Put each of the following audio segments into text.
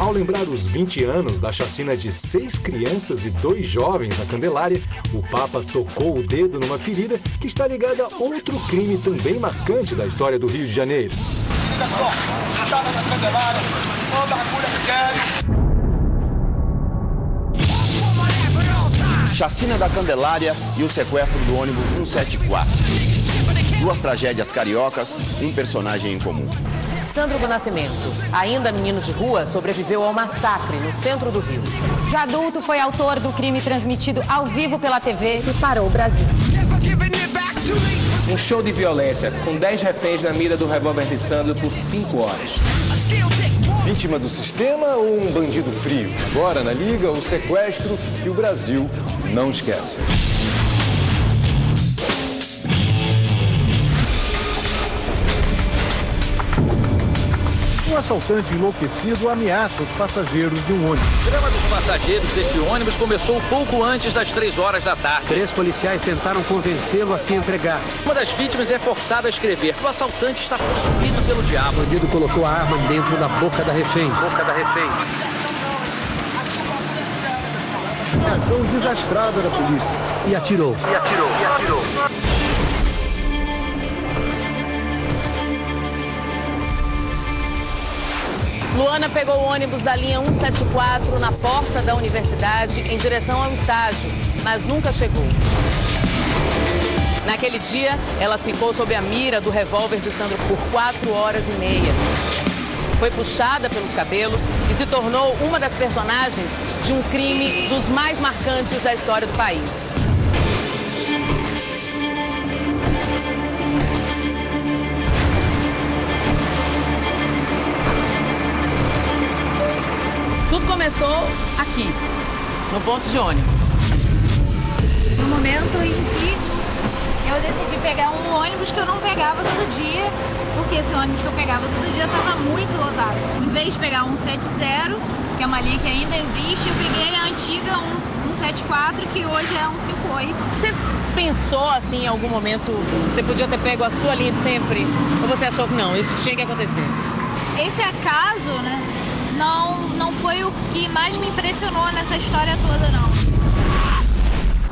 Ao lembrar os 20 anos da chacina de 6 crianças e 2 jovens na Candelária, o Papa tocou o dedo numa ferida que está ligada a outro crime também marcante da história do Rio de Janeiro. Liga só, estava na Candelária, toda a agulha que quer. Chacina da Candelária e o sequestro do ônibus 174. 2 tragédias cariocas, um personagem em comum. Sandro do Nascimento, ainda menino de rua, sobreviveu ao massacre no centro do Rio. Já adulto, foi autor do crime transmitido ao vivo pela TV e parou o Brasil. Um show de violência, com 10 reféns na mira do revólver de Sandro por 5 horas. Vítima do sistema ou um bandido frio? Agora na Liga, o sequestro e o Brasil não esquece. Um assaltante enlouquecido ameaça os passageiros de um ônibus. O drama dos passageiros deste ônibus começou pouco antes das 3 horas da tarde. 3 policiais tentaram convencê-lo a se entregar. Uma das vítimas é forçada a escrever que o assaltante está possuído pelo diabo. O bandido colocou a arma dentro da boca da refém. Ação desastrada da polícia. E atirou. Luana pegou o ônibus da linha 174 na porta da universidade em direção ao estágio, mas nunca chegou. Naquele dia, ela ficou sob a mira do revólver de Sandro por 4 horas e meia. Foi puxada pelos cabelos e se tornou uma das personagens de um crime dos mais marcantes da história do país. Tudo começou aqui, no ponto de ônibus. No momento em que eu decidi pegar um ônibus que eu não pegava todo dia, porque esse ônibus que eu pegava todo dia estava muito lotado. Em vez de pegar um 170, que é uma linha que ainda existe, eu peguei a antiga 174, que hoje é 158. Você pensou assim em algum momento, você podia ter pego a sua linha de sempre? Ou você achou que não, isso tinha que acontecer? Esse acaso, né, não foi o que mais me impressionou nessa história toda, não.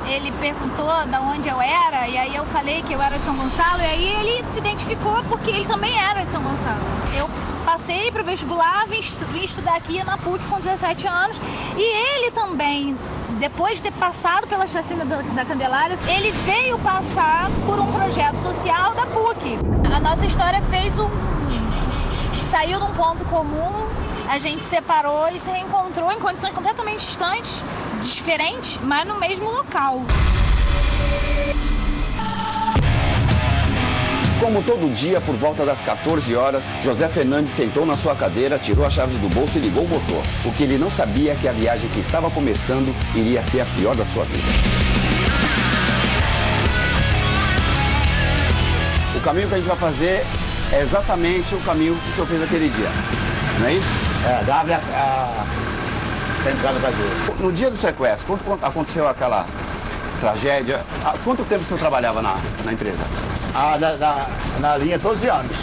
Ele perguntou de onde eu era, e aí eu falei que eu era de São Gonçalo, e aí ele se identificou porque ele também era de São Gonçalo. Eu passei para o vestibular, vim estudar aqui na PUC com 17 anos, e ele também, depois de ter passado pela chacina da Candelária, ele veio passar por um projeto social da PUC. A nossa história saiu de um ponto comum, a gente separou e se reencontrou em condições completamente distantes, diferentes, mas no mesmo local. Como todo dia, por volta das 14 horas, José Fernandes sentou na sua cadeira, tirou as chaves do bolso e ligou o motor. O que ele não sabia é que a viagem que estava começando iria ser a pior da sua vida. O caminho que a gente vai fazer é exatamente o caminho que eu fiz aquele dia. Não é isso? Abre a central do Brasil. No dia do sequestro, quando aconteceu aquela tragédia, há quanto tempo o senhor trabalhava na empresa? Na linha 12 anos.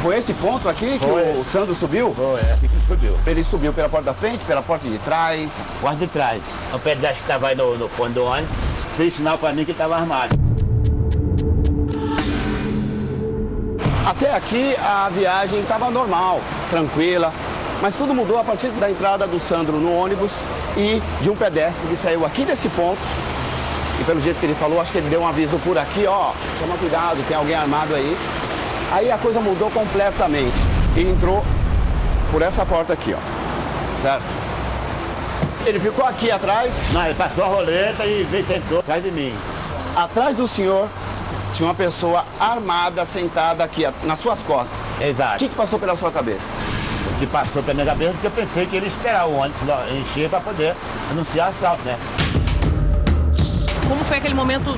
Foi esse ponto aqui que o Sandro subiu? Foi, é aqui que subiu. Ele subiu pela porta da frente, pela porta de trás? Porta de trás. O pedestre que estava aí no ponto do ônibus fez sinal para mim que estava armado. Até aqui a viagem estava normal, tranquila, mas tudo mudou a partir da entrada do Sandro no ônibus e de um pedestre que saiu aqui desse ponto. E pelo jeito que ele falou, acho que ele deu um aviso por aqui, ó, toma cuidado, tem alguém armado aí. Aí a coisa mudou completamente e entrou por essa porta aqui, ó, certo? Ele ficou aqui atrás. Não, ele passou a roleta e veio, sentou atrás de mim. Atrás do senhor tinha uma pessoa armada sentada aqui nas suas costas. Exato. O que passou pela sua cabeça? O que passou pela minha cabeça é que eu pensei que ele ia esperar o ônibus encher para poder anunciar assalto, né? Como foi aquele momento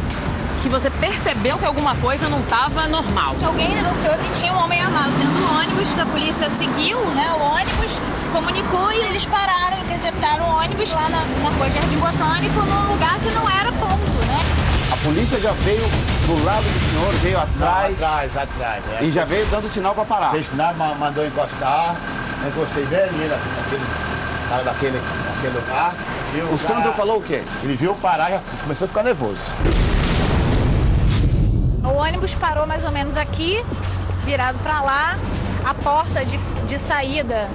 que você percebeu que alguma coisa não estava normal? Alguém denunciou que tinha um homem armado dentro do ônibus, a polícia seguiu, né, o ônibus, se comunicou e eles pararam, interceptaram o ônibus lá na Rua Jardim Botânico, num lugar que não era ponto, né? A polícia já veio do lado do senhor, veio atrás. Atrás. E já veio dando sinal para parar. Fez sinal, mandou encostar. Eu gostei dele, daquele lugar. O Sandro falou o quê? Ele viu parar e já começou a ficar nervoso. O ônibus parou mais ou menos aqui, virado para lá. A porta de saída,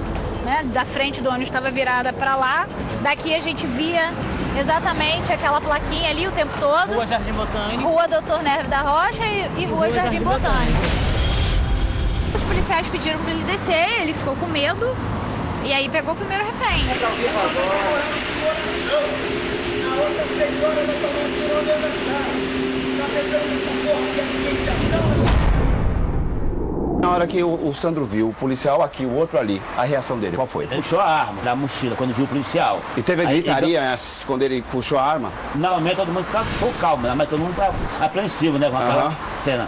né, da frente do ônibus estava virada para lá. Daqui a gente via exatamente aquela plaquinha ali o tempo todo. Rua Jardim Botânico. Rua Doutor Neves da Rocha e Rua Jardim Botânico. Os policiais pediram para ele descer, ele ficou com medo e aí pegou o primeiro refém. Na hora que o Sandro viu o policial aqui, o outro ali, a reação dele, qual foi? Ele puxou a arma da mochila quando viu o policial. E teve gritaria quando ele puxou a arma? Normalmente todo mundo ficava um pouco calmo, né? Mas todo mundo tá apreensivo, né, com aquela cena.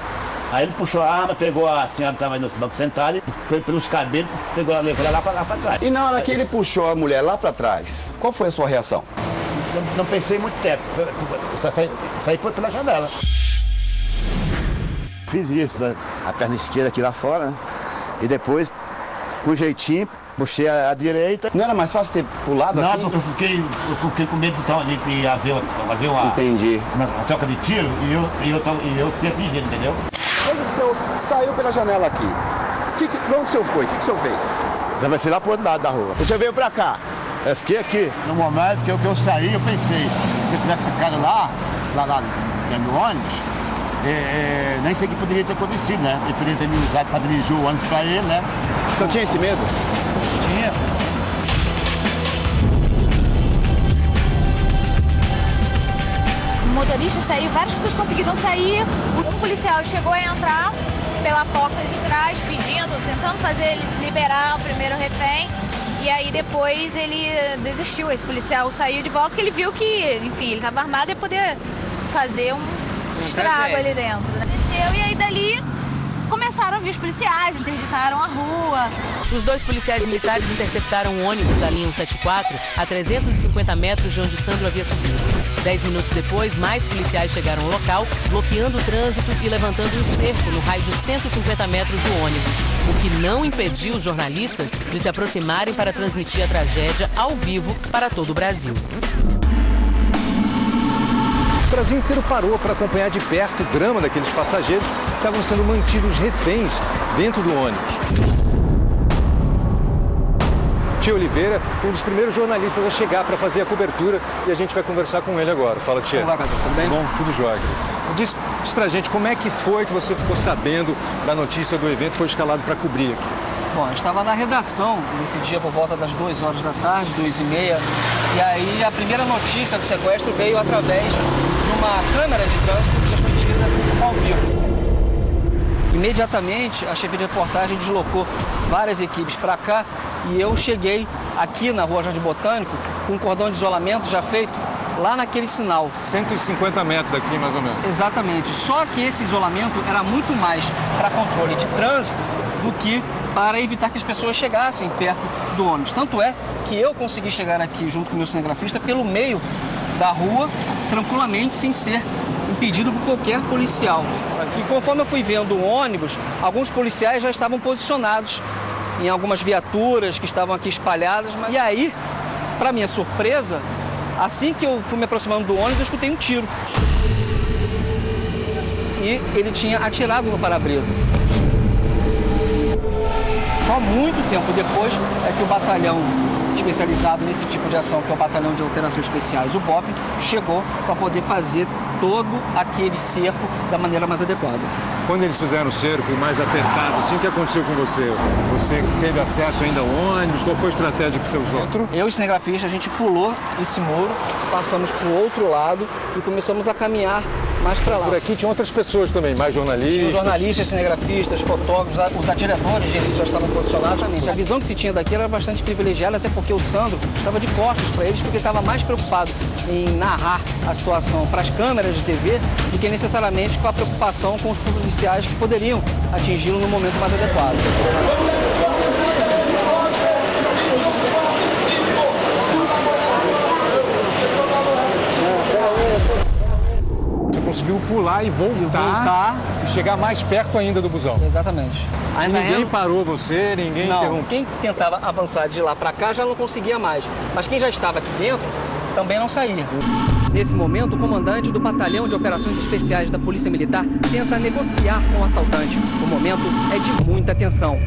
Aí ele puxou a arma, pegou a senhora que estava no banco sentada, pelos cabelos, levou ela lá para trás. E na hora que ele puxou a mulher lá para trás, qual foi a sua reação? Não pensei muito tempo, saí pela janela. Fiz isso, né? A perna esquerda aqui lá fora, né? E depois, com jeitinho, puxei a direita. Não era mais fácil ter pulado aqui? Não, porque eu fiquei com medo de haver Entendi. Uma troca de tiro e eu ser atingido, entendeu? Quando o senhor saiu pela janela aqui, pra onde o senhor foi? O que o senhor fez? Você vai ser lá pro outro lado da rua. O senhor veio pra cá? Eu fiquei aqui. No momento que eu saí, eu pensei, se eu tivesse ficado lá dentro do ônibus, nem sei o que poderia ter acontecido, né? Ele poderia ter me usado para dirigir o ônibus para ele, né? O senhor tinha esse medo? Tinha. O motorista saiu, várias pessoas conseguiram sair. Um policial chegou a entrar pela porta de trás, tentando fazer eles liberar o primeiro refém. E aí depois ele desistiu, esse policial saiu de volta porque ele viu que, enfim, ele estava armado e ia poder fazer um estrago ali dentro. Desceu e aí dali começaram a vir os policiais, interditaram a rua. Os dois policiais militares interceptaram um ônibus da linha 174 a 350 metros de onde Sandro havia saído. 10 minutos depois, mais policiais chegaram ao local, bloqueando o trânsito e levantando um cerco no raio de 150 metros do ônibus, o que não impediu os jornalistas de se aproximarem para transmitir a tragédia ao vivo para todo o Brasil. O Brasil inteiro parou para acompanhar de perto o drama daqueles passageiros que estavam sendo mantidos reféns dentro do ônibus. Tio Oliveira foi um dos primeiros jornalistas a chegar para fazer a cobertura e a gente vai conversar com ele agora. Fala, Tia. Olá, Cadu, tudo bem? Bom, tudo jóia. Diz pra gente como é que foi que você ficou sabendo da notícia do evento e foi escalado para cobrir aqui. Bom, eu estava na redação nesse dia por volta das 2 horas da tarde, 2h30, e aí a primeira notícia do sequestro veio através de uma câmera de trânsito transmitida ao vivo. Imediatamente, a chefia de reportagem deslocou várias equipes para cá e eu cheguei aqui na Rua Jardim Botânico com um cordão de isolamento já feito lá naquele sinal. 150 metros daqui, mais ou menos. Exatamente. Só que esse isolamento era muito mais para controle de trânsito do que para evitar que as pessoas chegassem perto do ônibus. Tanto é que eu consegui chegar aqui junto com o meu cinegrafista pelo meio da rua, tranquilamente, sem ser impedido por qualquer policial. E conforme eu fui vendo o ônibus, alguns policiais já estavam posicionados em algumas viaturas que estavam aqui espalhadas. E aí, para minha surpresa, assim que eu fui me aproximando do ônibus, eu escutei um tiro. E ele tinha atirado no para-brisa. Só muito tempo depois é que o batalhão especializado nesse tipo de ação, que é o Batalhão de Operações Especiais, o BOP, chegou para poder fazer todo aquele cerco da maneira mais adequada. Quando eles fizeram o cerco mais apertado, assim, o que aconteceu com você? Você teve acesso ainda ao ônibus? Qual foi a estratégia que você usou? Eu e o cinegrafista, a gente pulou esse muro, passamos para o outro lado e começamos a caminhar mais para lá. Por aqui tinha outras pessoas também, mais jornalistas? Tinha jornalistas, cinegrafistas, fotógrafos, os atiradores de elite já estavam posicionados. A visão que se tinha daqui era bastante privilegiada, até porque o Sandro estava de costas para eles, porque estava mais preocupado em narrar a situação para as câmeras de TV do que necessariamente com a preocupação com os policiais que poderiam atingi-lo no momento mais adequado. Conseguiu pular e voltar e chegar mais perto ainda do busão. Exatamente. Ninguém parou você, ninguém interrompeu? Quem tentava avançar de lá para cá já não conseguia mais. Mas quem já estava aqui dentro também não saía. Nesse momento, o comandante do Batalhão de Operações Especiais da Polícia Militar tenta negociar com o assaltante. O momento é de muita tensão.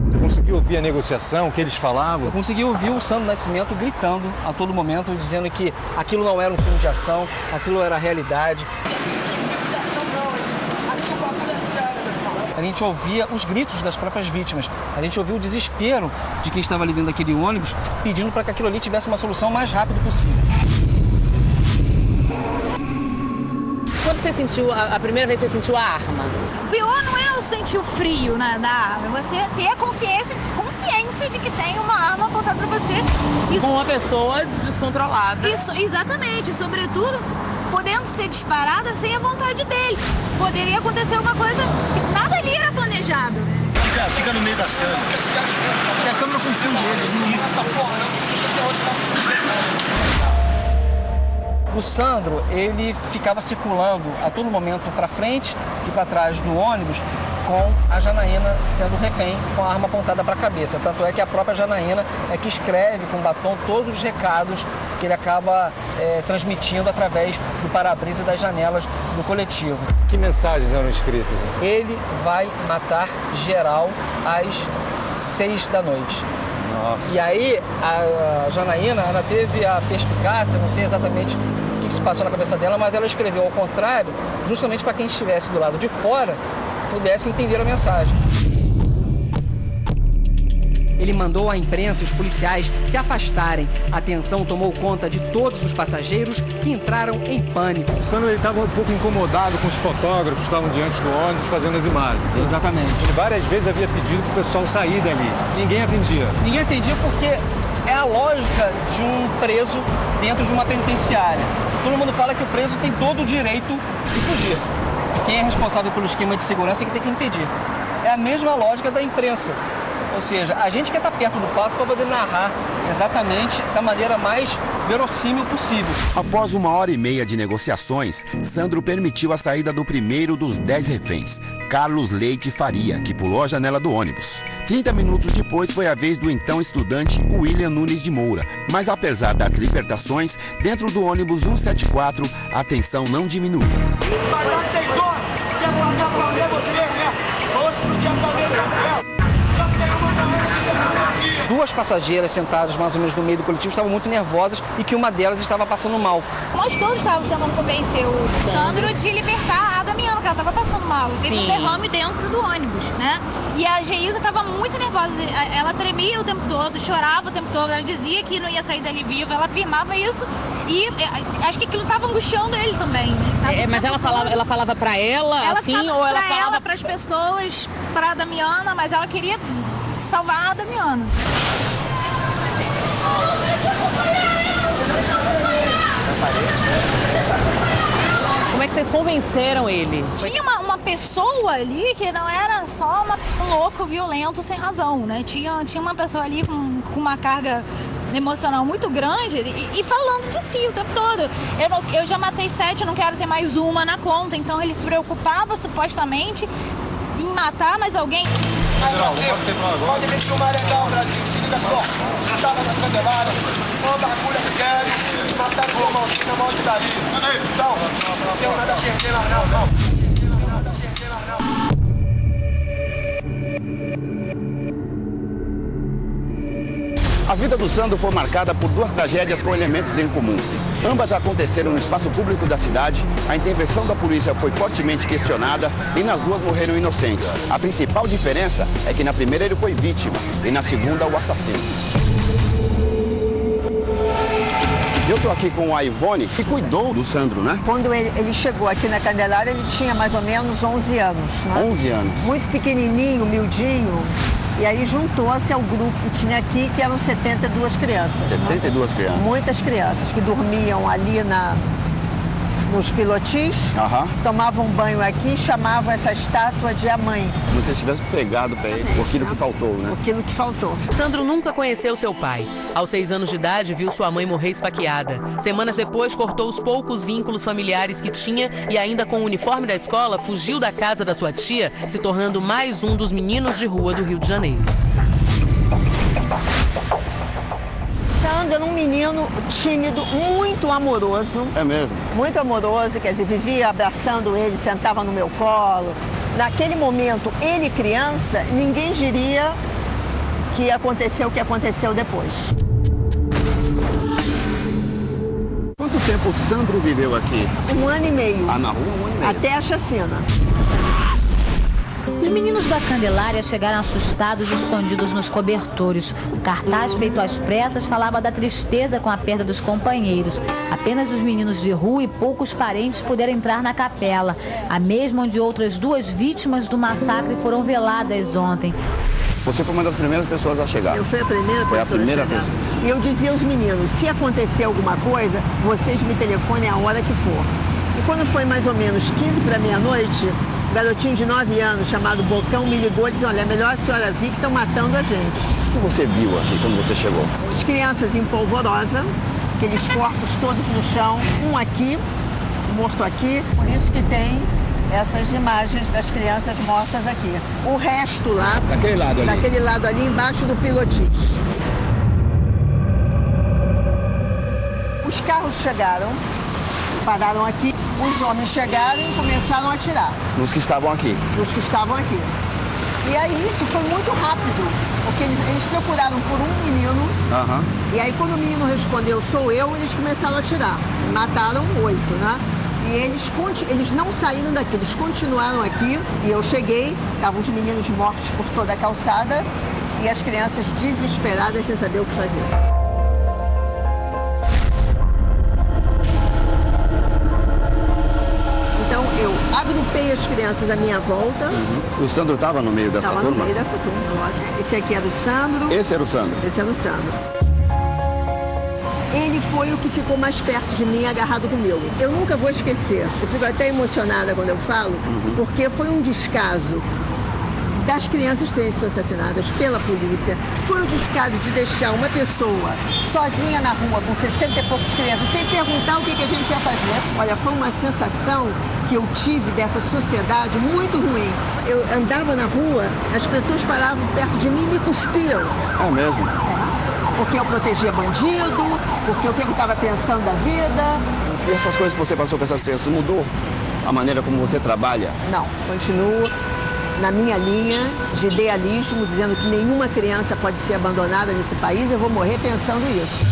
Você conseguiu ouvir a negociação, o que eles falavam? Eu consegui ouvir o Sandro Nascimento gritando a todo momento, dizendo que aquilo não era um filme de ação, aquilo era realidade. A gente ouvia os gritos das próprias vítimas, a gente ouvia o desespero de quem estava ali dentro daquele ônibus, pedindo para que aquilo ali tivesse uma solução o mais rápido possível. Quando você sentiu, a primeira vez que você sentiu a arma? O pior não é eu sentir o frio da arma, é você ter a consciência de que tem uma arma apontada para você. Com uma pessoa descontrolada. Isso, exatamente, sobretudo podendo ser disparada sem a vontade dele. Poderia acontecer uma coisa que nada ali era planejado. Fica no meio das câmeras. Porque a câmera confunde ele. O Sandro, ele ficava circulando a todo momento para frente e para trás do ônibus com a Janaína sendo refém com a arma apontada para a cabeça. Tanto é que a própria Janaína é que escreve com batom todos os recados que ele acaba transmitindo através do para-brisa e das janelas do coletivo. Que mensagens eram escritas? Ele vai matar geral às 6 da noite. Nossa. E aí a Janaína, ela teve a perspicácia, não sei exatamente o que se passou na cabeça dela, mas ela escreveu ao contrário, justamente para quem estivesse do lado de fora pudesse entender a mensagem. Ele mandou a imprensa e os policiais se afastarem. A tensão tomou conta de todos os passageiros que entraram em pânico. O Sandro estava um pouco incomodado com os fotógrafos que estavam diante do ônibus fazendo as imagens. Exatamente. Ele várias vezes havia pedido para o pessoal sair dali. Ninguém atendia. Ninguém atendia porque é a lógica de um preso dentro de uma penitenciária. Todo mundo fala que o preso tem todo o direito de fugir. Quem é responsável pelo esquema de segurança é que tem que impedir. É a mesma lógica da imprensa. Ou seja, a gente quer estar perto do fato para poder narrar exatamente da maneira mais verossímil possível. Após 1h30 de negociações, Sandro permitiu a saída do primeiro dos 10 reféns, Carlos Leite Faria, que pulou a janela do ônibus. 30 minutos depois foi a vez do então estudante William Nunes de Moura. Mas apesar das libertações, dentro do ônibus 174, a tensão não diminuiu. Vai dar 6 horas, quer pagar pra ver você, né? Vou explodir a cabeça dela. Duas passageiras sentadas mais ou menos no meio do coletivo estavam muito nervosas e que uma delas estava passando mal. Nós todos estávamos tentando convencer o Sandro de libertar a Damiana, que ela estava passando mal. Teve um derrame dentro do ônibus, né? E a Geisa estava muito nervosa. Ela tremia o tempo todo, chorava o tempo todo. Ela dizia que não ia sair dali viva, ela afirmava isso. E acho que aquilo estava angustiando ele também, né? Mas ela falava para ela assim, ou ela falava para as pessoas, para a Damiana, mas ela queria salvar a Damiana. Como é que vocês convenceram ele? Tinha uma pessoa ali que não era só um louco violento sem razão, né? Tinha uma pessoa ali com uma carga emocional muito grande e falando de si o tempo todo. Eu já matei 7, eu não quero ter mais uma na conta. Então ele se preocupava supostamente em matar mais alguém. Pode me filmar legal, Brasil. Se liga só. Eu tava na Candelária, uma bagulha sério, mataram meu irmãozinho na mão de Davi. Então, não tenho nada a perder lá, não. A vida do Sandro foi marcada por duas tragédias com elementos em comum. Ambas aconteceram no espaço público da cidade, a intervenção da polícia foi fortemente questionada e nas duas morreram inocentes. A principal diferença é que na primeira ele foi vítima e na segunda o assassino. Eu estou aqui com a Ivone, que cuidou do Sandro, né? Quando ele chegou aqui na Candelária, ele tinha mais ou menos 11 anos. Né? 11 anos. Muito pequenininho, humildinho. E aí juntou-se ao grupo que tinha aqui, que eram 72 crianças. 72 crianças. Muitas crianças que dormiam ali com os pilotis, tomavam banho aqui e chamavam essa estátua de a mãe. Como se tivesse pegado para ele aquilo que faltou, né? Aquilo que faltou. Sandro nunca conheceu seu pai. Aos 6 anos de idade, viu sua mãe morrer esfaqueada. Semanas depois, cortou os poucos vínculos familiares que tinha e ainda com o uniforme da escola, fugiu da casa da sua tia, se tornando mais um dos meninos de rua do Rio de Janeiro. Sandro era um menino tímido, muito amoroso. É mesmo? Muito amoroso, quer dizer, vivia abraçando ele, sentava no meu colo. Naquele momento, ele criança, ninguém diria que aconteceu o que aconteceu depois. Quanto tempo o Sandro viveu aqui? 1 ano e meio. Na rua, 1 ano e meio. Até a chacina. Os meninos da Candelária chegaram assustados e escondidos nos cobertores. O cartaz feito às pressas falava da tristeza com a perda dos companheiros. Apenas os meninos de rua e poucos parentes puderam entrar na capela, a mesma onde outras 2 vítimas do massacre foram veladas ontem. Você foi uma das primeiras pessoas a chegar. Eu fui a primeira pessoa a chegar. E eu dizia aos meninos, se acontecer alguma coisa, vocês me telefonem a hora que for. E quando foi mais ou menos 15 para meia-noite, um garotinho de 9 anos, chamado Bocão, me ligou e disse, olha, é melhor a senhora vir que estão matando a gente. O que você viu aqui quando você chegou? As crianças em polvorosa, aqueles corpos todos no chão, um aqui, morto aqui, por isso que tem essas imagens das crianças mortas aqui. O resto lá, daquele lado ali embaixo do pilotis. Os carros chegaram, pararam aqui, os homens chegaram e começaram a atirar. Nos que estavam aqui? Nos que estavam aqui. E aí isso foi muito rápido, porque eles procuraram por um menino, e aí quando o menino respondeu, sou eu, eles começaram a atirar. Mataram 8, né? E eles não saíram daqui, eles continuaram aqui, e eu cheguei, estavam os meninos mortos por toda a calçada, e as crianças desesperadas sem saber o que fazer. Então, eu agrupei as crianças à minha volta. O Sandro estava no meio dessa turma? Estava no meio dessa turma, lógico. Esse aqui era o Sandro. Esse era o Sandro? Esse era o Sandro. Ele foi o que ficou mais perto de mim, agarrado comigo. Eu nunca vou esquecer. Eu fico até emocionada quando eu falo, porque foi um descaso das crianças terem sido assassinadas pela polícia. Foi o descaso de deixar uma pessoa sozinha na rua, com 60 e poucos crianças, sem perguntar o que a gente ia fazer. Olha, foi uma sensação que eu tive dessa sociedade muito ruim. Eu andava na rua, as pessoas paravam perto de mim e me cuspiam. É mesmo? Porque eu protegia bandido, porque o que eu estava pensando da vida. E essas coisas que você passou com essas crianças, mudou a maneira como você trabalha? Não, continuo na minha linha de idealismo, dizendo que nenhuma criança pode ser abandonada nesse país. Eu vou morrer pensando isso.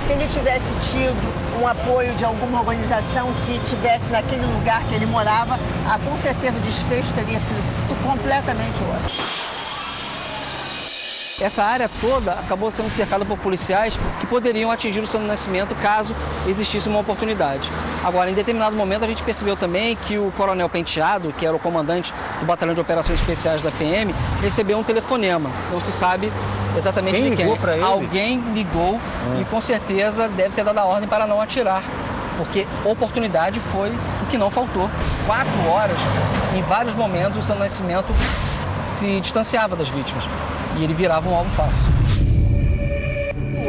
Se ele tivesse tido um apoio de alguma organização que tivesse naquele lugar que ele morava, com certeza o desfecho teria sido completamente outro. Essa área toda acabou sendo cercada por policiais que poderiam atingir o Sandro Nascimento caso existisse uma oportunidade. Agora, em determinado momento, a gente percebeu também que o Coronel Penteado, que era o comandante do Batalhão de Operações Especiais da PM, recebeu um telefonema. Não se sabe exatamente de quem. Alguém ligou e com certeza deve ter dado a ordem para não atirar, porque oportunidade foi o que não faltou. 4 horas, em vários momentos, o Sandro Nascimento se distanciava das vítimas. E ele virava um alvo fácil.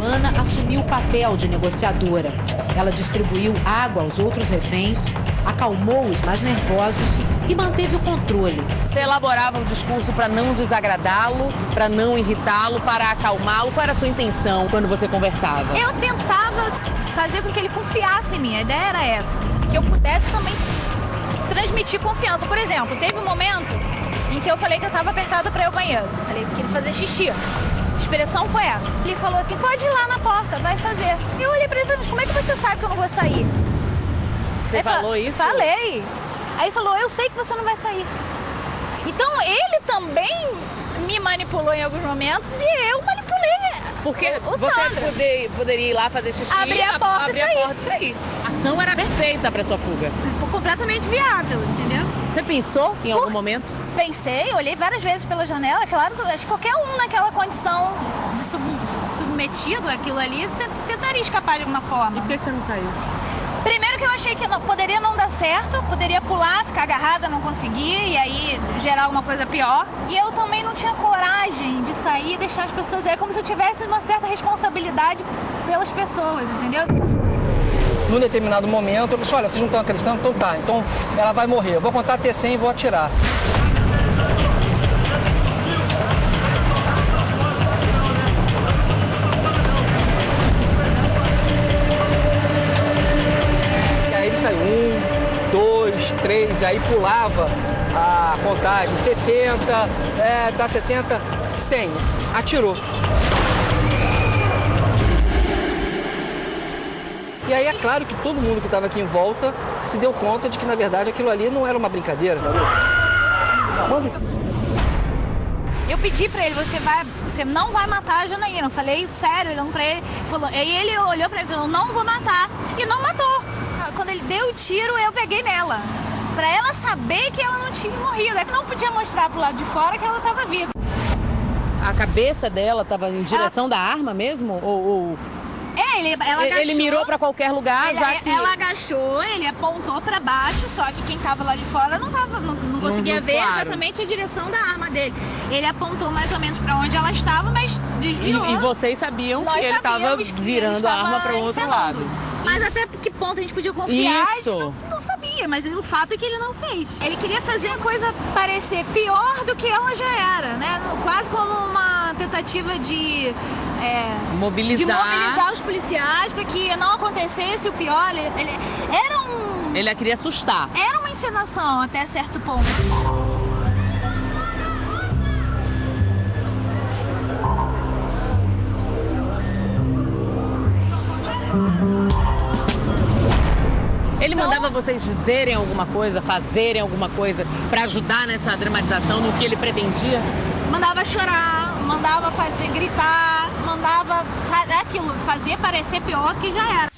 Ana assumiu o papel de negociadora. Ela distribuiu água aos outros reféns, acalmou os mais nervosos e manteve o controle. Você elaborava um discurso para não desagradá-lo, para não irritá-lo, para acalmá-lo? Qual era a sua intenção quando você conversava? Eu tentava fazer com que ele confiasse em mim. A ideia era essa, que eu pudesse também transmitir confiança. Por exemplo, teve um momento em que eu falei que eu estava apertada para ir ao banheiro. Falei que ele fazia xixi. A expressão foi essa. Ele falou assim, pode ir lá na porta, vai fazer. Eu olhei para ele e falei, mas como é que você sabe que eu não vou sair? Você falou isso? Falei. Aí ele falou, eu sei que você não vai sair. Então ele também me manipulou em alguns momentos e eu manipulei. Porque você poderia ir lá fazer xixi, abrir a porta e sair. A ação era perfeita para sua fuga. Completamente viável, entendeu? Você pensou em algum momento? Pensei, olhei várias vezes pela janela. Claro que acho que qualquer um naquela condição de cometido aquilo ali, você tentaria escapar de alguma forma. E por que você não saiu? Primeiro que eu achei que poderia não dar certo, poderia pular, ficar agarrada, não conseguir, e aí gerar alguma coisa pior. E eu também não tinha coragem de sair e deixar as pessoas... É como se eu tivesse uma certa responsabilidade pelas pessoas, entendeu? Num determinado momento, eu disse, olha, vocês não estão acreditando? Então tá, então ela vai morrer. Eu vou contar até 100 e vou atirar. Saiu 1, 2, 3, aí pulava a contagem, 60, tá 70, 100, atirou. E aí é claro que todo mundo que estava aqui em volta se deu conta de que na verdade aquilo ali não era uma brincadeira. Eu pedi pra ele, você não vai matar a Janaína. Eu falei sério, olhando pra ele, falou, aí ele olhou pra ele e falou, não vou matar, e não matou. Quando ele deu o tiro, eu peguei nela. Pra ela saber que ela não tinha morrido. É que não podia mostrar pro lado de fora que ela tava viva. A cabeça dela tava em direção da arma mesmo? Ela agachou. Ele mirou pra qualquer lugar, Ela agachou, ele apontou pra baixo, só que quem tava lá de fora não conseguia ver exatamente a direção da arma dele. Ele apontou mais ou menos pra onde ela estava, mas desviou. E vocês sabiam que ele tava virando a arma para o outro lado. Mas até que ponto a gente podia confiar? Isso. Não sabia, mas o fato é que ele não fez. Ele queria fazer a coisa parecer pior do que ela já era, né? Quase como uma tentativa de mobilizar os policiais para que não acontecesse o pior. Ele a queria assustar. Era uma encenação até certo ponto. Ele mandava vocês dizerem alguma coisa, fazerem alguma coisa para ajudar nessa dramatização, no que ele pretendia? Mandava chorar, mandava gritar, mandava aquilo, fazia parecer pior do que já era.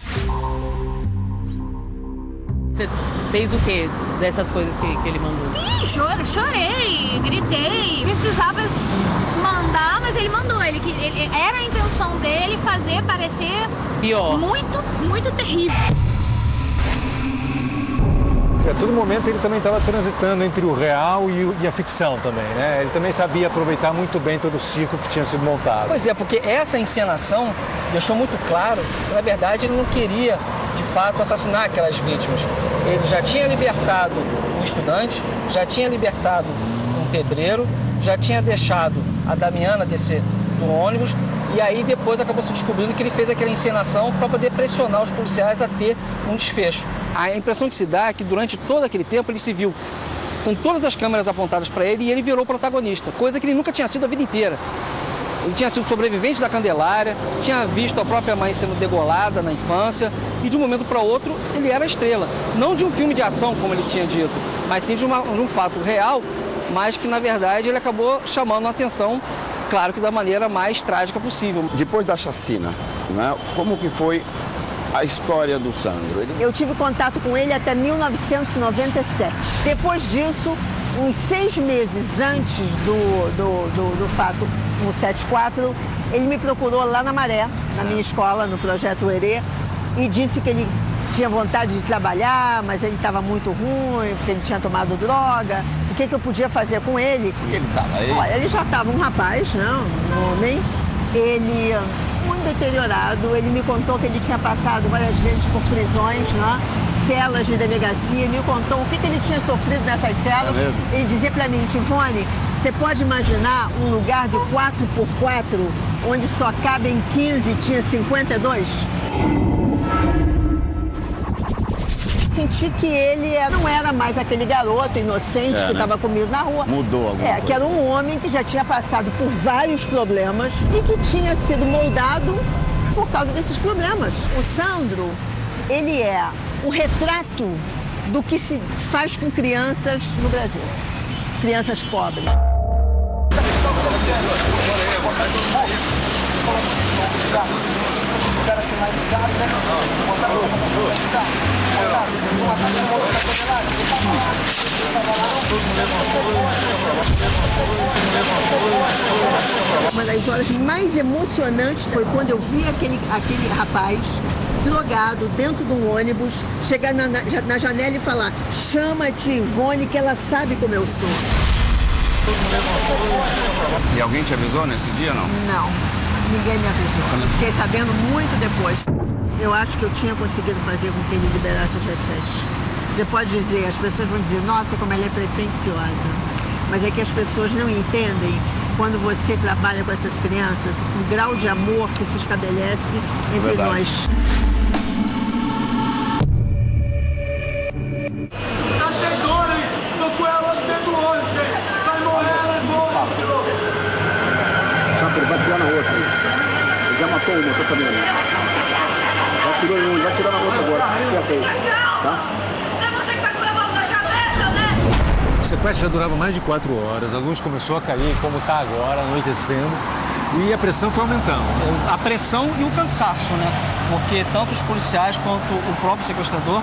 Você fez o que dessas coisas que ele mandou? Chorei, gritei, precisava mandar, mas ele mandou. Ele era a intenção dele fazer parecer pior. Muito, muito terrível. A todo momento ele também estava transitando entre o real e a ficção também, né? Ele também sabia aproveitar muito bem todo o circo que tinha sido montado. Pois é, porque essa encenação deixou muito claro que, na verdade, ele não queria, de fato, assassinar aquelas vítimas. Ele já tinha libertado um estudante, já tinha libertado um pedreiro, já tinha deixado a Damiana descer do ônibus, e aí depois acabou se descobrindo que ele fez aquela encenação para poder pressionar os policiais a ter um desfecho. A impressão que se dá é que durante todo aquele tempo ele se viu com todas as câmeras apontadas para ele e ele virou protagonista, coisa que ele nunca tinha sido a vida inteira. Ele tinha sido sobrevivente da Candelária, tinha visto a própria mãe sendo degolada na infância e de um momento para outro ele era a estrela. Não de um filme de ação, como ele tinha dito, mas sim de um fato real, mas que na verdade ele acabou chamando a atenção, claro que da maneira mais trágica possível. Depois da chacina, né, como que foi a história do Sandro? Eu tive contato com ele até 1997. Depois disso, uns 6 meses antes do fato 174, ele me procurou lá na Maré, na minha escola, no Projeto Herê, e disse que ele tinha vontade de trabalhar, mas ele estava muito ruim, porque ele tinha tomado droga. O que eu podia fazer com ele? Ele estava aí? Olha, ele já estava um rapaz, não, um homem. Ele, muito deteriorado, ele me contou que ele tinha passado várias vezes por prisões, né? Celas de delegacia, ele me contou o que ele tinha sofrido nessas celas. Ele dizia pra mim, Tivone, você pode imaginar um lugar de 4x4, onde só cabem 15 e tinha 52? Senti que ele não era mais aquele garoto inocente que estava comigo na rua. Mudou alguma coisa. Que era um homem que já tinha passado por vários problemas e que tinha sido moldado por causa desses problemas. O Sandro, ele é o retrato do que se faz com crianças no Brasil. Crianças pobres. uma das horas mais emocionantes foi quando eu vi aquele rapaz drogado dentro de um ônibus, chegar na janela e falar: chama-te Ivone, que ela sabe como eu sou. E alguém te avisou nesse dia, não? Não, ninguém me avisou. Eu fiquei sabendo muito depois. Eu acho que eu tinha conseguido fazer com que ele liberasse os reféns. Você pode dizer, as pessoas vão dizer: nossa, como ela é pretensiosa. Mas é que as pessoas não entendem, quando você trabalha com essas crianças, o grau de amor que se estabelece entre nós. Tô com elas dentro do ônibus, hein? Vai morrer, ela é boa! Ele vai tirar na outra. Ele já matou uma, tô sabendo. Já tirou em um, vai tirar na outra agora. Fica aí, tá? O sequestro já durava mais de 4 horas, a luz começou a cair como está agora, anoitecendo, e a pressão foi aumentando. A pressão e o cansaço, né? Porque tanto os policiais quanto o próprio sequestrador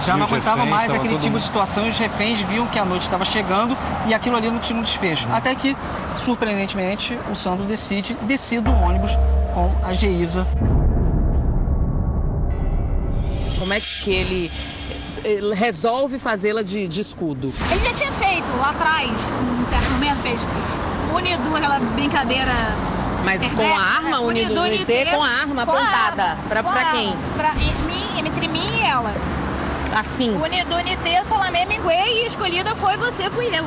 já não aguentavam mais aquele tipo de situação e os reféns viam que a noite estava chegando e aquilo ali não tinha um desfecho. Até que, surpreendentemente, o Sandro decide descer do ônibus com a Geisa. Como é que ele resolve fazê-la de escudo? Ele já tinha feito lá atrás, num certo momento, fez Unidu, aquela brincadeira. Mas com a arma, Unidunité com a arma apontada. Pra quem? Entre mim e ela. Assim. Unidunité, Salamé, Minguei, e a escolhida foi você, fui eu.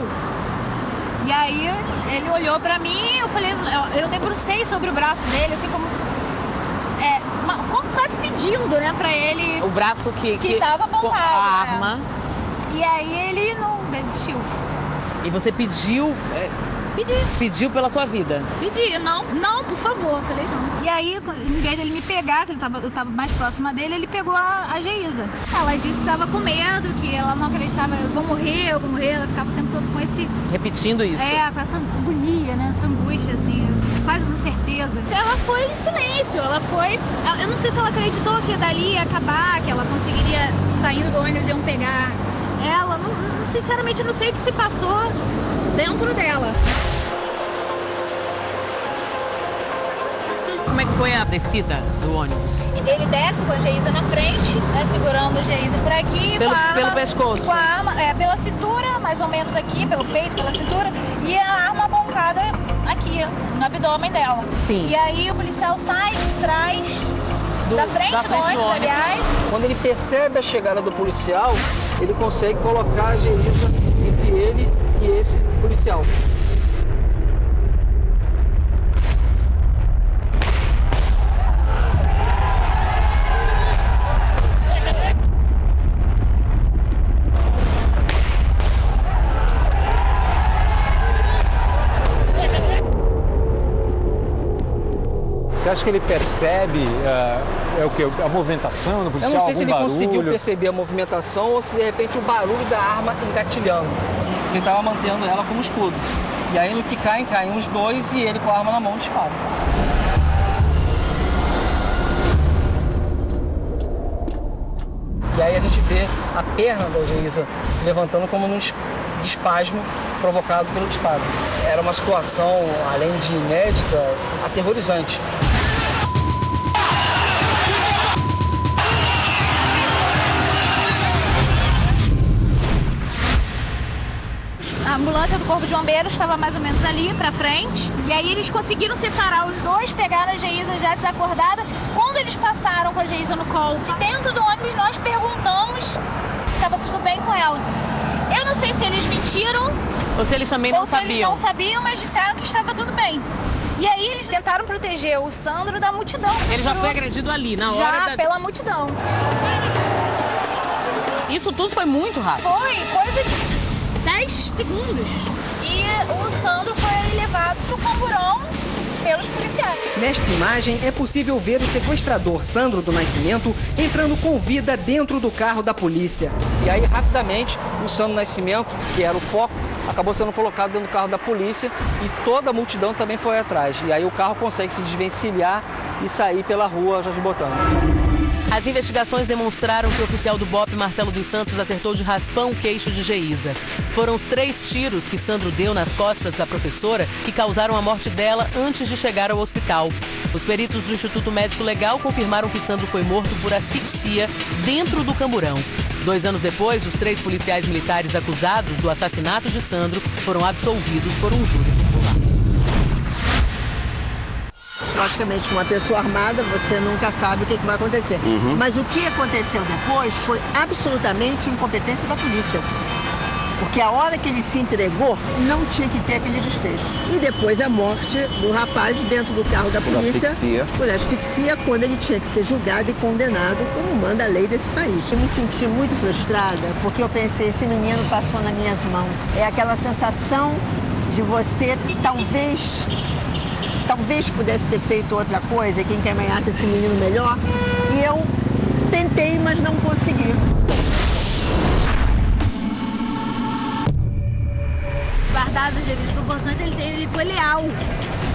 E aí ele olhou pra mim, eu falei, eu debrucei sobre o braço dele, assim como quase pedindo, né, pra ele. O braço que tava apontado. A arma. E aí ele não desistiu. E você pediu? Pediu pela sua vida? Pedi, não, por favor, eu falei não. E aí, em vez dele me pegar, que eu tava mais próxima dele, ele pegou a Geisa. Ela disse que tava com medo, que ela não acreditava, eu vou morrer, ela ficava o tempo todo com esse... Repetindo isso? Com essa agonia, né, essa angústia, assim, quase com certeza. Ela foi em silêncio, eu não sei se ela acreditou que dali ia acabar, que ela conseguiria, saindo do ônibus, iam pegar ela. Sinceramente, não sei o que se passou dentro dela. Como é que foi a descida do ônibus? Ele desce com a Geisa na frente, né, segurando a Geisa por aqui. Pelo pescoço? Com a arma, pela cintura, mais ou menos aqui, pelo peito, pela cintura. E a arma apontada aqui, no abdômen dela. Sim. E aí o policial sai de trás, da frente do ônibus, aliás. Quando ele percebe a chegada do policial, ele consegue colocar a Geisa entre ele e esse policial. Você acha que ele percebe a movimentação do policial? Eu não sei se ele barulho? conseguiu perceber a movimentação ou se de repente o barulho da arma engatilhando. Ele estava mantendo ela como escudo. E aí no que caem os dois e ele com a arma na mão dispara. E aí a gente vê a perna da Geisa se levantando como num espasmo provocado pelo disparo. Era uma situação, além de inédita, aterrorizante. A ambulância do Corpo de Bombeiros estava mais ou menos ali pra frente. E aí eles conseguiram separar os dois, pegaram a Geisa já desacordada. Quando eles passaram com a Geisa no colo, dentro do ônibus nós perguntamos se estava tudo bem com ela. Eu não sei se eles mentiram. Ou se eles também não sabiam. Ou se eles não sabiam, mas disseram que estava tudo bem. E aí eles tentaram proteger o Sandro da multidão. Ele já foi agredido ali, na hora Já, pela multidão. Isso tudo foi muito rápido. Foi coisa de 10 segundos. E o Sandro foi levado pro camburão pelos policiais. Nesta imagem é possível ver o sequestrador Sandro do Nascimento entrando com vida dentro do carro da polícia. E aí, rapidamente, o Sandro Nascimento, que era o foco, acabou sendo colocado dentro do carro da polícia e toda a multidão também foi atrás. E aí o carro consegue se desvencilhar e sair pela rua Jardim Botânico. As investigações demonstraram que o oficial do BOPE, Marcelo dos Santos, acertou de raspão o queixo de Geísa. Foram os 3 tiros que Sandro deu nas costas da professora que causaram a morte dela antes de chegar ao hospital. Os peritos do Instituto Médico Legal confirmaram que Sandro foi morto por asfixia dentro do camburão. 2 anos depois, os 3 policiais militares acusados do assassinato de Sandro foram absolvidos por um júri popular. Logicamente, com uma pessoa armada, você nunca sabe o que vai acontecer. Mas o que aconteceu depois foi absolutamente incompetência da polícia. Porque a hora que ele se entregou, não tinha que ter aquele desfecho. E depois a morte do rapaz dentro do carro da polícia. Por asfixia, quando ele tinha que ser julgado e condenado, como manda a lei desse país. Eu me senti muito frustrada, porque eu pensei, esse menino passou nas minhas mãos. É aquela sensação de você, talvez pudesse ter feito outra coisa, que encaminhasse esse menino melhor. E eu tentei, mas não consegui. Guardadas as devidas proporções, ele foi leal,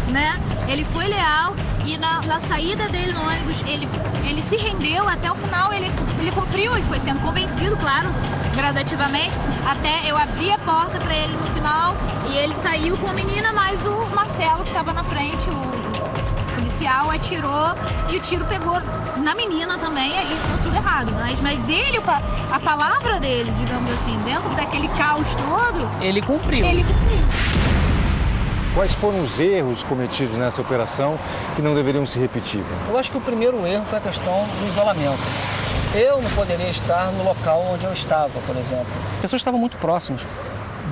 né? Ele foi leal e na saída dele no ônibus, ele se rendeu até o final, ele cumpriu e foi sendo convencido, claro, gradativamente, até eu abri a porta para ele no final e ele saiu com a menina, mas o Marcelo, que estava na frente, o policial, atirou e o tiro pegou na menina também, aí deu tudo errado. Mas ele, a palavra dele, digamos assim, dentro daquele caos todo... Ele cumpriu. Quais foram os erros cometidos nessa operação que não deveriam se repetir? Eu acho que o primeiro erro foi a questão do isolamento. Eu não poderia estar no local onde eu estava, por exemplo. As pessoas estavam muito próximas.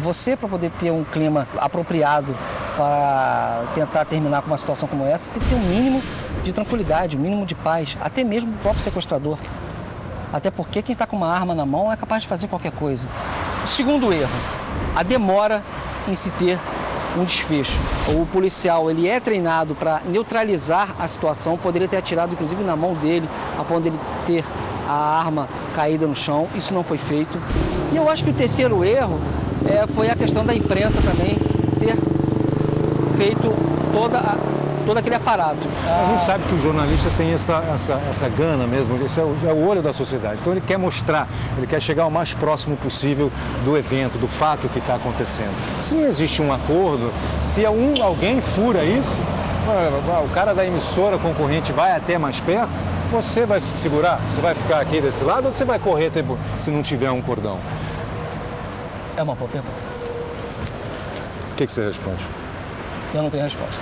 Você, para poder ter um clima apropriado para tentar terminar com uma situação como essa, tem que ter um mínimo de tranquilidade, um mínimo de paz, até mesmo do próprio sequestrador. Até porque quem está com uma arma na mão é capaz de fazer qualquer coisa. O segundo erro, a demora em se ter um desfecho. O policial, ele é treinado para neutralizar a situação, poderia ter atirado inclusive na mão dele, a ponto dele ter a arma caída no chão. Isso não foi feito. E eu acho que o terceiro erro foi a questão da imprensa também ter feito todo aquele aparato. A gente sabe que o jornalista tem essa gana mesmo, esse é o olho da sociedade. Então ele quer mostrar, ele quer chegar o mais próximo possível do evento, do fato que está acontecendo. Se não existe um acordo, se alguém fura isso, o cara da emissora concorrente vai até mais perto, você vai se segurar? Você vai ficar aqui desse lado ou você vai correr se não tiver um cordão? É uma boa pergunta. O que você responde? Eu não tenho resposta.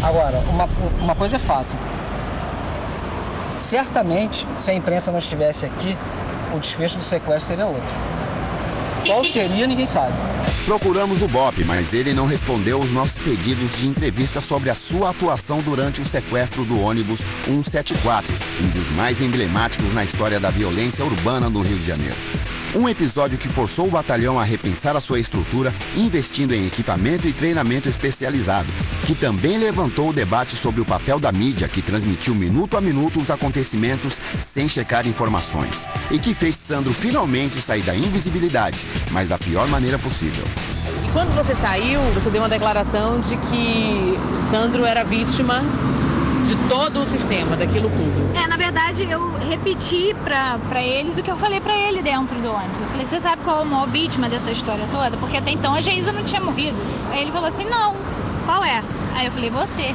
Agora, uma coisa é fato. Certamente, se a imprensa não estivesse aqui, o desfecho do sequestro seria outro. Qual seria, ninguém sabe. Procuramos o BOPE, mas ele não respondeu aos nossos pedidos de entrevista sobre a sua atuação durante o sequestro do ônibus 174, um dos mais emblemáticos na história da violência urbana no Rio de Janeiro. Um episódio que forçou o batalhão a repensar a sua estrutura, investindo em equipamento e treinamento especializado, que também levantou o debate sobre o papel da mídia, que transmitiu minuto a minuto os acontecimentos sem checar informações, e que fez Sandro finalmente sair da invisibilidade, mas da pior maneira possível. E quando você saiu, você deu uma declaração de que Sandro era vítima de todo o sistema, daquilo tudo. Na verdade, eu repeti pra eles o que eu falei pra ele dentro do ônibus. Eu falei, você sabe qual é a maior vítima dessa história toda? Porque até então a Geísa não tinha morrido. Aí ele falou assim, não, qual é? Aí eu falei, você.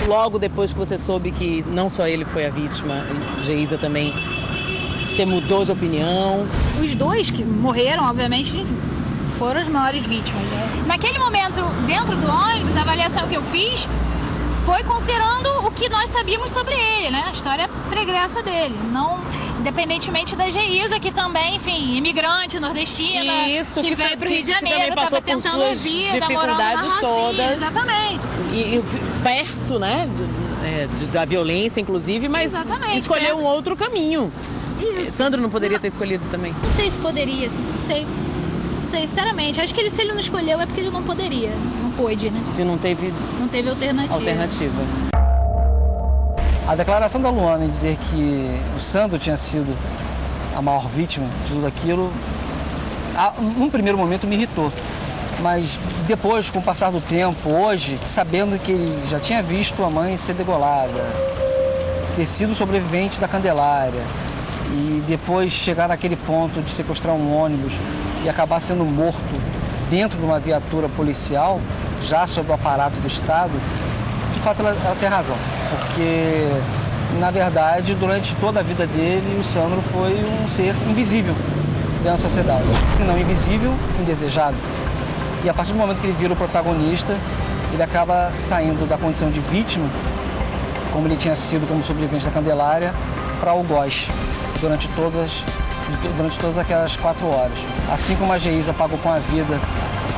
Logo depois que você soube que não só ele foi a vítima, Geísa também, você mudou de opinião? Os dois que morreram, obviamente, foram as maiores vítimas, né? Naquele momento, dentro do ônibus, a avaliação que eu fiz foi considerando o que nós sabíamos sobre ele, né? A história pregressa dele, não independentemente da Geísa, que também, enfim, imigrante nordestina, isso, que veio para o Rio de Janeiro, estava tentando a vida, morando na Rocinha, todas. Exatamente. E perto, né, da violência, inclusive, mas escolheu um outro caminho. Isso. Sandro não poderia ter escolhido também? Não sei se poderia, não sei, sinceramente. Acho que se ele não escolheu é porque ele não poderia, não pôde, né? E não teve alternativa. A declaração da Luana em dizer que o Sandro tinha sido a maior vítima de tudo aquilo, num primeiro momento me irritou. Mas depois, com o passar do tempo, hoje, sabendo que ele já tinha visto a mãe ser degolada, ter sido sobrevivente da Candelária e depois chegar naquele ponto de sequestrar um ônibus e acabar sendo morto dentro de uma viatura policial, já sob o aparato do Estado, de fato ela tem razão, porque na verdade durante toda a vida dele o Sandro foi um ser invisível dentro da sociedade, se não invisível, indesejado. E a partir do momento que ele vira o protagonista, ele acaba saindo da condição de vítima, como ele tinha sido como sobrevivente da Candelária, para algoz durante todas aquelas 4 horas. Assim como a Geisa pagou com a vida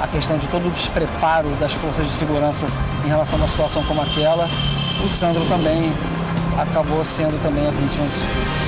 a questão de todo o despreparo das forças de segurança em relação a uma situação como aquela, o Sandro também acabou sendo também a vítima disso.